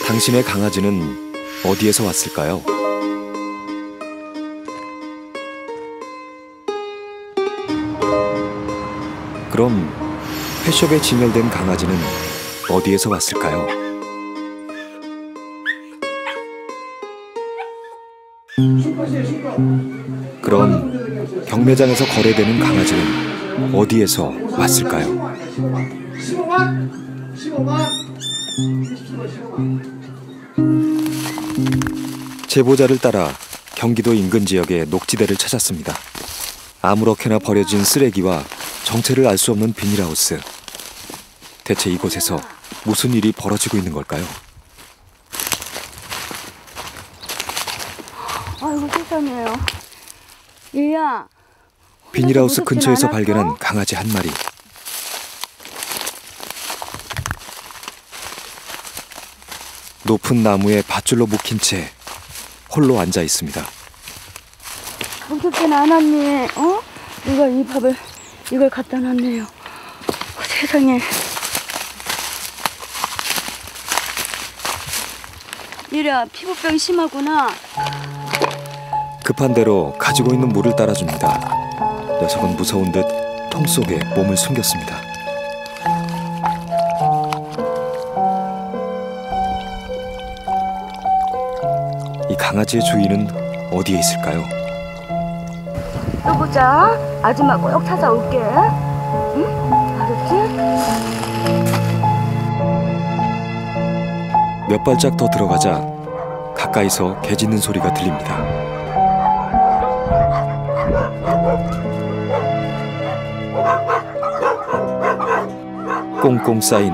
당신의 강아지는 어디에서 왔을까요? 그럼 펫숍에 진열된 강아지는 어디에서 왔을까요? 그럼 경매장에서 거래되는 강아지는 어디에서 왔을까요? 15만! 제보자를 따라 경기도 인근 지역의 녹지대를 찾았습니다. 아무렇게나 버려진 쓰레기와 정체를 알 수 없는 비닐하우스. 대체 이곳에서 무슨 일이 벌어지고 있는 걸까요? 아이고 세상에요. 얘야. 비닐하우스 근처에서 발견한 강아지 한 마리. 높은 나무에 밧줄로 묶인 채 홀로 앉아 있습니다. 무섭진 않았니? 어? 이 밥을 이걸 갖다 놨네요. 세상에. 얘야 피부병 심하구나. 급한 대로 가지고 있는 물을 따라줍니다. 녀석은 무서운 듯 통 속에 몸을 숨겼습니다. 이 강아지의 주인은 어디에 있을까요? 또 보자. 아줌마 꼭 찾아올게. 응? 알았지? 몇 발짝 더 들어가자 가까이서 개 짖는 소리가 들립니다. 꽁꽁 쌓인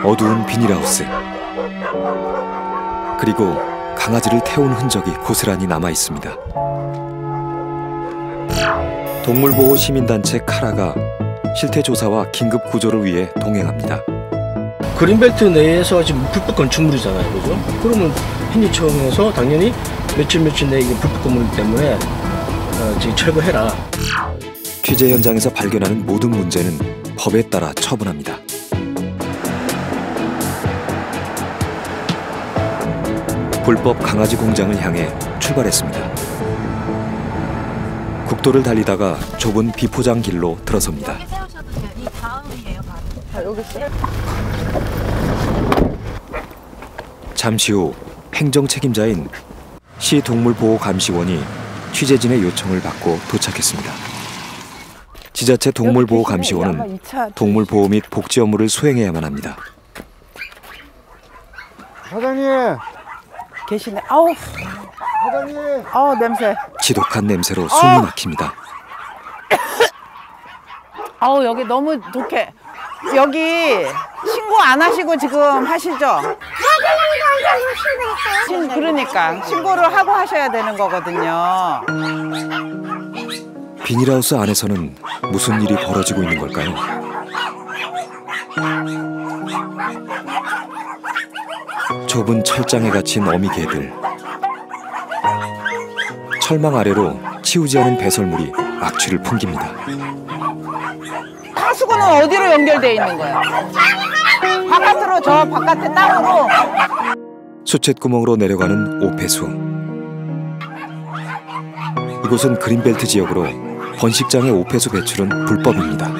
어두운 비닐하우스. 그리고 강아지를 태운 흔적이 고스란히 남아 있습니다. 동물보호 시민단체 카라가 실태 조사와 긴급 구조를 위해 동행합니다. 그린벨트 내에서 지금 불법 건축물이잖아요, 그죠? 그러면 현지청에서 당연히 며칠 내에 이게 불법 건물이기 때문에 지금 철거해라. 취재 현장에서 발견하는 모든 문제는 법에 따라 처분합니다. 불법 강아지 공장을 향해 출발했습니다. 국도를 달리다가 좁은 비포장 길로 들어섭니다. 여기 세우셔도 돼요. 이 다음이에요, 바로. 여기 있어? 잠시 후 행정 책임자인 시 동물보호감시원이 취재진의 요청을 받고 도착했습니다. 지자체 동물보호감시원은 동물보호 및 복지 업무를 수행해야만 합니다. 사장님! 계시네. 아우, 사장님! 아우 냄새. 지독한 냄새로 숨이 막힙니다. 아우 여기 너무 독해. 여기 신고 안 하시고 지금 하시죠? 그러니까 신고를 하고 하셔야 되는 거거든요. 비닐하우스 안에서는 무슨 일이 벌어지고 있는 걸까요? 좁은 철장에 갇힌 어미개들. 철망 아래로 치우지 않은 배설물이 악취를 풍깁니다. 하수구는 어디로 연결돼 있는 거예요? 바깥으로, 저 바깥에 땅으로. 수쳇구멍으로 내려가는 오폐수. 이곳은 그린벨트 지역으로 번식장의 오폐수 배출은 불법입니다.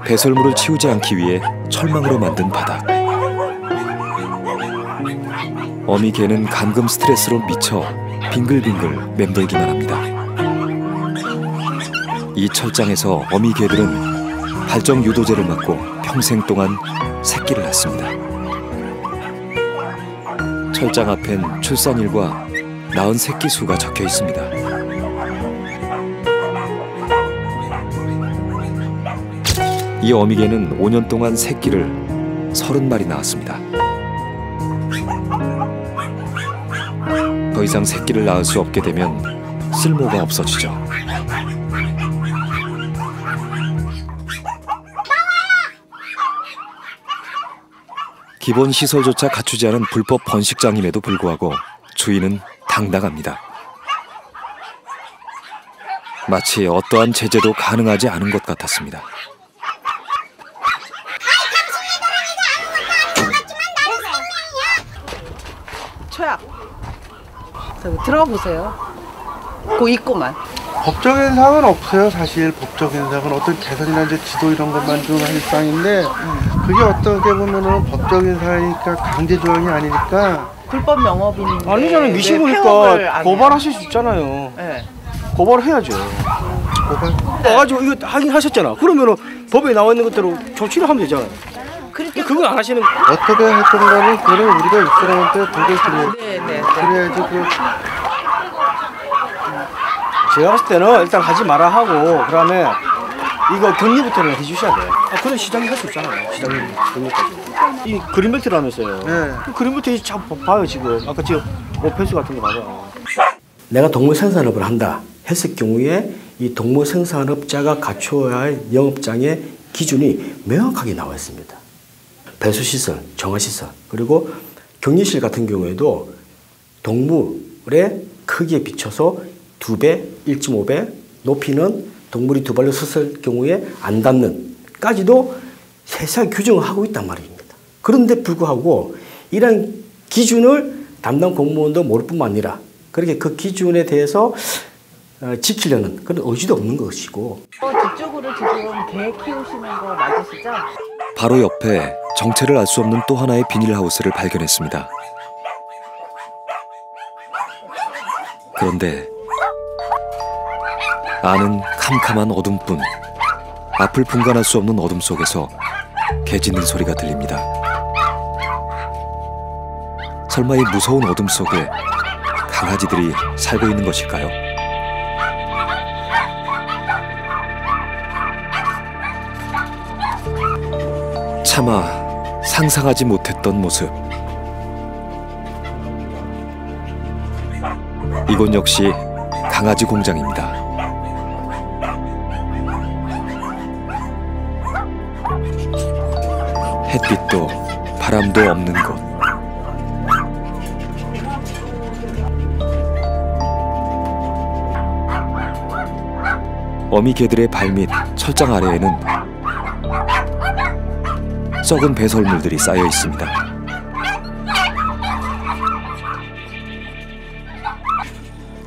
배설물을 치우지 않기 위해 철망으로 만든 바닥. 어미개는 감금 스트레스로 미쳐 빙글빙글 맴돌기만 합니다. 이 철장에서 어미개들은 발정 유도제를 맞고 평생 동안 새끼를 낳습니다. 철장 앞엔 출산일과 낳은 새끼 수가 적혀 있습니다. 이 어미개는 5년 동안 새끼를 30마리 낳았습니다. 더 이상 새끼를 낳을 수 없게 되면 쓸모가 없어지죠. 기본 시설조차 갖추지 않은 불법 번식장임에도 불구하고 주인은 당당합니다. 마치 어떠한 제재도 가능하지 않은 것 같았습니다. 최악. 저기 들어가 보세요. 그 입구만. 법적 현상은 없어요. 사실 법적 현상은 어떤 개선이나 이제 지도 이런 것만 좀 할 상인데 그게 어떻게 보면은 법적 현상이니까 강제 조항이 아니니까 불법 영업인인데. 아니잖아요. 미신 왜 폐업을 보니까 안 고발하실 수 있잖아요. 네. 고발해야죠. 와가지고 이거 하긴 하셨잖아. 그러면은 법에 나와 있는 것대로 조치를 하면 되잖아요. 그건 안 하시는. 어떻게 했던 거는 그거는 우리가 이 사람한테 보고를 드려야 네네. 그래야지 제가 봤을 때는 일단 하지 마라 하고 그다음에 이거 격리부터는 해주셔야 돼요. 그래 시장이 할 수 있잖아요. 시장이 격리까지. 이 그린벨트라면서요. 네. 그 그린벨트 참 봐요 지금. 아까 지금 오펜스 같은 거 봐요. 내가 동물 생산업을 한다 했을 경우에 이 동물 생산업자가 갖춰야 할 영업장의 기준이 명확하게 나와 있습니다. 배수시설, 정화시설, 그리고 격리실 같은 경우에도 동물의 크기에 비춰서 2배, 1.5배 높이는 동물이 2발로 섰을 경우에 안 닿는까지도 세세하게 규정을 하고 있단 말입니다. 그런데 불구하고 이런 기준을 담당 공무원도 모를 뿐만 아니라 그렇게 그 기준에 대해서 지키려는 그런 의지도 없는 것이고. 뒤쪽으로 지금 개 키우시는 거 맞으시죠? 바로 옆에 정체를 알 수 없는 또 하나의 비닐하우스를 발견했습니다. 그런데 안은 캄캄한 어둠뿐. 앞을 분간할 수 없는 어둠 속에서 개 짖는 소리가 들립니다. 설마 이 무서운 어둠 속에 강아지들이 살고 있는 것일까요? 차마 상상하지 못했던 모습. 이곳 역시 강아지 공장입니다. 햇빛도 바람도 없는 곳. 어미 개들의 발밑 철장 아래에는 썩은 배설물들이 쌓여 있습니다.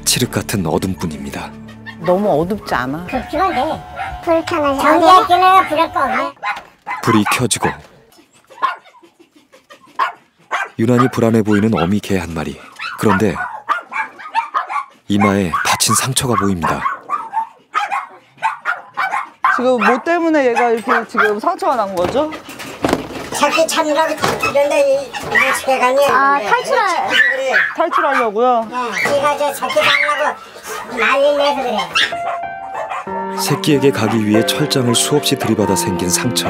칠흑 같은 어둠뿐입니다. 너무 어둡지 않아? 급중한데 불편하죠. 전기학교는 불을 꺼. 불이 켜지고 유난히 불안해 보이는 어미 개 한 마리. 그런데 이마에 다친 상처가 보입니다. 지금 뭐 때문에 얘가 이렇게 지금 상처가 난 거죠? 자기 참이라고 이런데 이 집에 가니. 아 탈출하려고요? 네, 얘가 저 자기 달라고 난리 내서 그래. 새끼에게 가기 위해 철장을 수없이 들이받아 생긴 상처.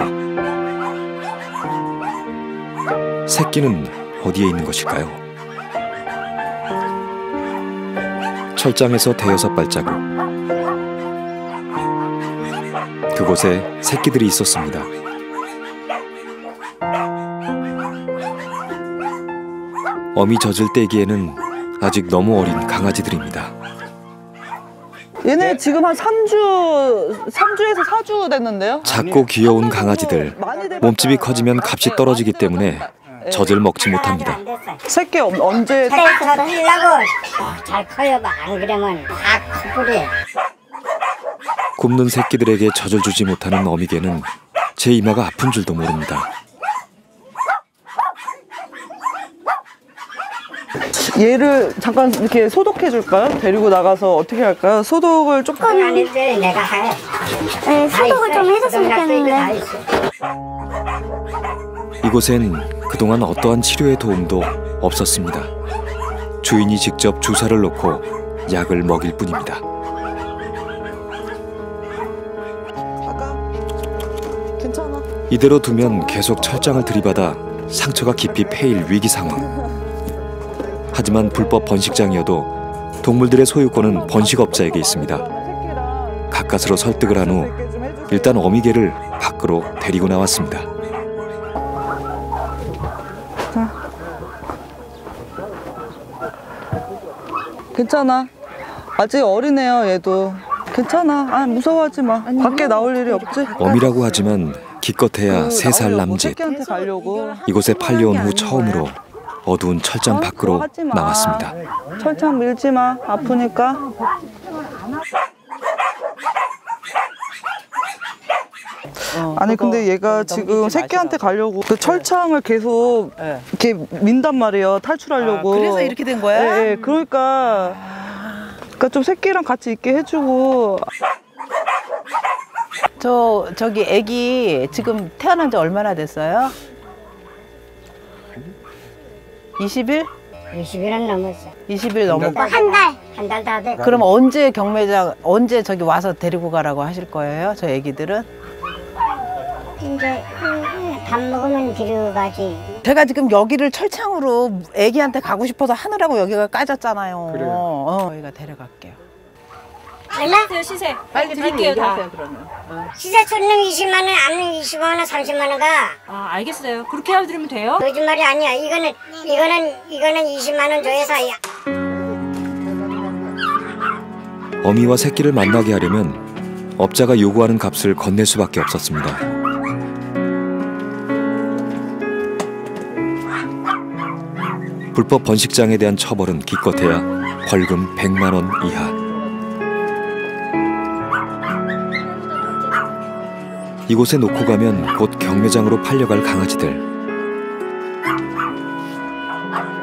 새끼는 어디에 있는 것일까요? 철장에서 대여섯 발자국. 그곳에 새끼들이 있었습니다. 어미 젖을 떼기에는 아직 너무 어린 강아지들입니다. 얘네 지금 한 3주에서 4주 됐는데요? 작고 귀여운 강아지들. 몸집이 커지면 값이 떨어지기 때문에 젖을 먹지 못합니다. 새끼 언제? 스트레스가 풀리려고 잘 커요. 안 그러면 다 커버려. 굶는 새끼들에게 젖을 주지 못하는 어미개는 제 이마가 아픈 줄도 모릅니다. 얘를 잠깐 이렇게 소독해 줄까요? 데리고 나가서 어떻게 할까요? 소독을 조금. 아닌데 내가 해. 네, 소독을 좀 해줬으면 좋겠는데. 이곳엔 그동안 어떠한 치료의 도움도 없었습니다. 주인이 직접 주사를 놓고 약을 먹일 뿐입니다. 괜찮아. 이대로 두면 계속 철장을 들이받아 상처가 깊이 패일 위기 상황. 하지만 불법 번식장이어도 동물들의 소유권은 번식업자에게 있습니다. 가까스로 설득을 한 후 일단 어미개를 밖으로 데리고 나왔습니다. 괜찮아. 아직 어리네요, 얘도. 괜찮아. 아, 무서워하지 마. 밖에 나올 일이 없지? 어미라고 하지만 기껏해야 3살 남짓. 새끼한테 가려고. 이곳에 팔려온 후 처음으로 어두운 철장 밖으로 하지 마. 나왔습니다. 철창 밀지 마. 아프니까. 아니 근데 얘가 지금 새끼한테 가려고 그 철창을 계속 네. 이렇게 민단 말이에요. 탈출하려고. 그래서 이렇게 된 거야? 네, 그러니까 좀 새끼랑 같이 있게 해주고. 저기 애기 지금 태어난 지 얼마나 됐어요? 20일? 20일은 넘었어. 20일 넘었고. 한 달 다 돼. 그럼 언제 경매장 언제 저기 와서 데리고 가라고 하실 거예요? 저 애기들은? 이제 밥 먹으면 데려가지. 제가 지금 여기를 철창으로 애기한테 가고 싶어서 하느라고 여기가 까졌잖아요. 그래요. 여기가 데려갈게요. 얼마? 시세. 빨리 드릴게요, 다. 그러면. 시세 촌는 20만 원, 암는 25만 원, 30만 원 가. 아, 알겠어요. 그렇게 해드리면 돼요? 거짓말이 아니야. 이거는 20만 원 줘야 사야. 어미와 새끼를 만나게 하려면 업자가 요구하는 값을 건넬 수밖에 없었습니다. 불법 번식장에 대한 처벌은 기껏해야 벌금 100만 원 이하. 이곳에 놓고 가면 곧 경매장으로 팔려갈 강아지들.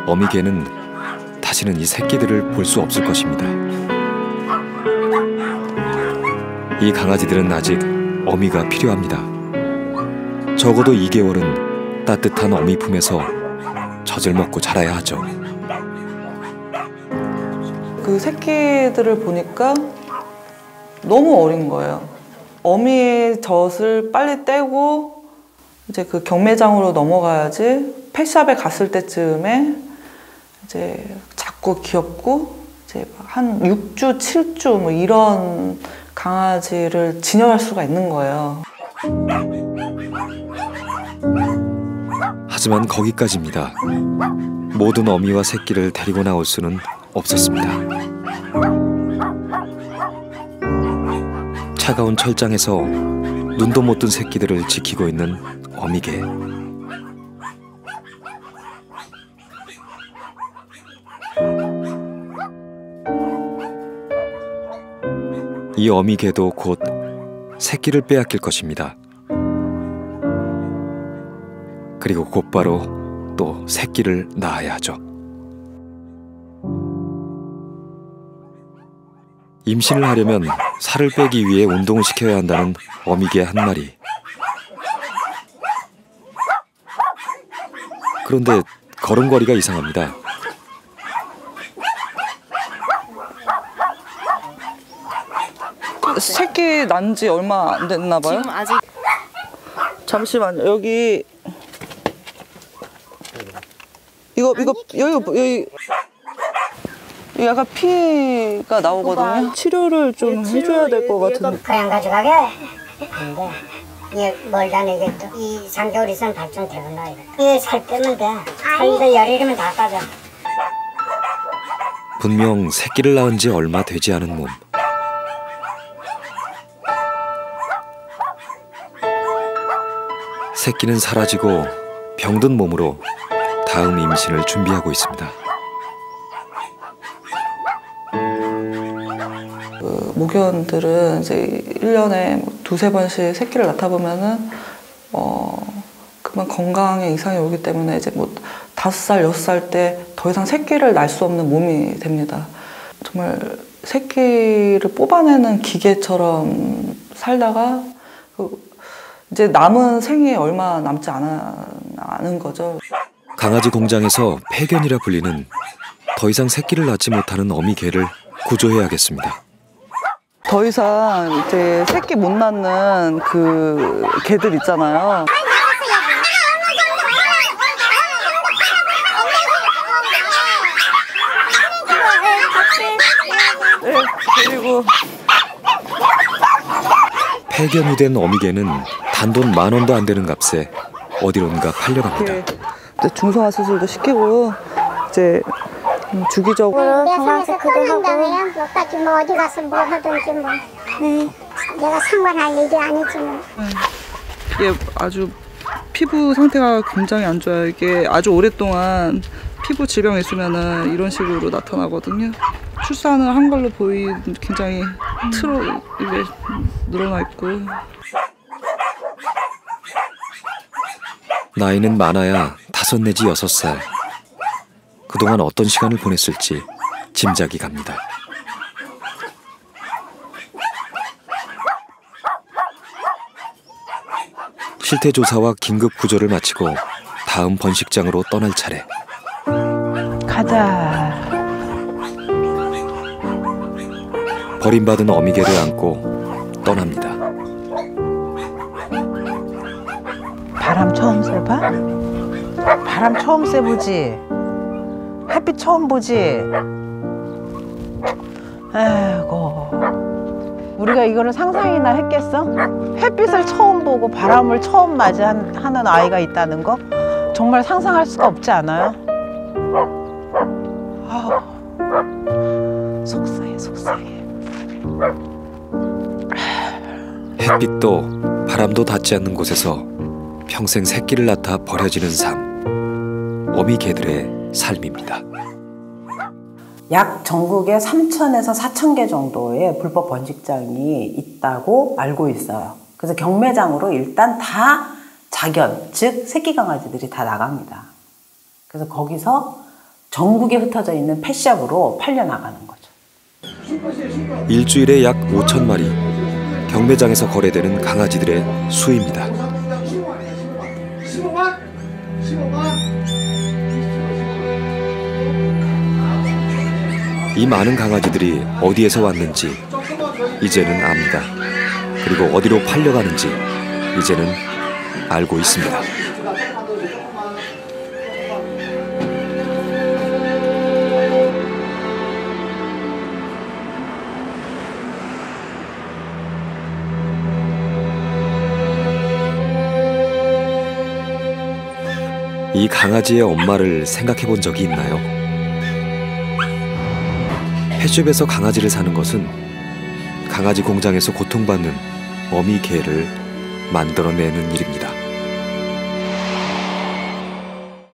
어미개는 다시는 이 새끼들을 볼 수 없을 것입니다. 이 강아지들은 아직 어미가 필요합니다. 적어도 2개월은 따뜻한 어미 품에서 젖을 먹고 자라야 하죠. 그 새끼들을 보니까 너무 어린 거예요. 어미의 젖을 빨리 떼고 이제 그 경매장으로 넘어가야지 펫샵에 갔을 때쯤에 이제 작고 귀엽고 이제 한 6주, 7주 뭐 이런 강아지를 진열할 수가 있는 거예요. 하지만 거기까지입니다. 모든 어미와 새끼를 데리고 나올 수는 없었습니다. 차가운 철장에서 눈도 못 뜬 새끼들을 지키고 있는 어미개. 이 어미개도 곧 새끼를 빼앗길 것입니다. 그리고 곧바로 또 새끼를 낳아야 하죠. 임신을 하려면 살을 빼기 위해 운동을 시켜야 한다는 어미개 한 마리. 그런데 걸음걸이가 이상합니다. 새끼 난 지 얼마 안 됐나 봐요? 지금 아직. 잠시만요. 여기 여기 약간 피가 나오거든요. 치료를 좀 해줘야 될 것 같은데. 그냥 가져가게. 근데 이게 멀다 이게 또 2-3개월 이상 발전되구나 이거. 이게 살 빼면 돼. 살도 열이면 다 빠져. 분명 새끼를 낳은 지 얼마 되지 않은 몸. 새끼는 사라지고 병든 몸으로 다음 임신을 준비하고 있습니다. 그 모견들은 이제 1년에 2-3번씩 새끼를 낳다 보면은 그만 건강에 이상이 오기 때문에 이제 뭐 5살, 6살 때 더 이상 새끼를 낳을 수 없는 몸이 됩니다. 정말 새끼를 뽑아내는 기계처럼 살다가 이제 남은 생이 얼마 남지 않은 거죠. 강아지 공장에서 폐견이라 불리는 더 이상 새끼를 낳지 못하는 어미개를 구조해야겠습니다. 더 이상 이제 새끼 못 낳는 그 개들 있잖아요. 네, 그리고 폐견이 된 어미개는 단돈 10,000원도 안 되는 값에 어디론가 팔려갑니다. 이렇게 중성화 수술도 시키고 이제 주기적으로 내 손에서 끊는다며요. 여기까지 뭐 어디 가서 뭘 하든지 뭐. 내가 상관할 일이 아니지 뭐. 이게 아주 피부 상태가 굉장히 안 좋아요. 이게 아주 오랫동안 피부 질병이 있으면은 이런 식으로 나타나거든요. 출산을 한 걸로 굉장히 이게 늘어나 있고. 나이는 많아야 5 내지 6살. 그동안 어떤 시간을 보냈을지 짐작이 갑니다. 실태 조사와 긴급 구조를 마치고 다음 번식장으로 떠날 차례. 가자. 버림받은 어미개를 안고 떠납니다. 바람 처음 쐬봐? 바람 처음 쐬보지? 햇빛 처음 보지? 아이고, 우리가 이거를 상상이나 했겠어? 햇빛을 처음 보고 바람을 처음 맞이하는 아이가 있다는 거 정말 상상할 수가 없지 않아요? 아우, 속상해. 햇빛도 바람도 닿지 않는 곳에서 평생 새끼를 낳다 버려지는 삶. 어미개들의 삶입니다. 약 전국에 3,000에서 4,000개 정도의 불법 번식장이 있다고 알고 있어요. 그래서 경매장으로 일단 다 작연, 즉 새끼 강아지들이 다 나갑니다. 그래서 거기서 전국에 흩어져 있는 펫샵으로 팔려나가는 거죠. 일주일에 약 5,000마리. 경매장에서 거래되는 강아지들의 수입니다. 이 많은 강아지들이 어디에서 왔는지 이제는 압니다. 그리고 어디로 팔려가는지 이제는 알고 있습니다. 이 강아지의 엄마를 생각해 본 적이 있나요? 펫숍에서 강아지를 사는 것은 강아지 공장에서 고통받는 어미 개를 만들어내는 일입니다.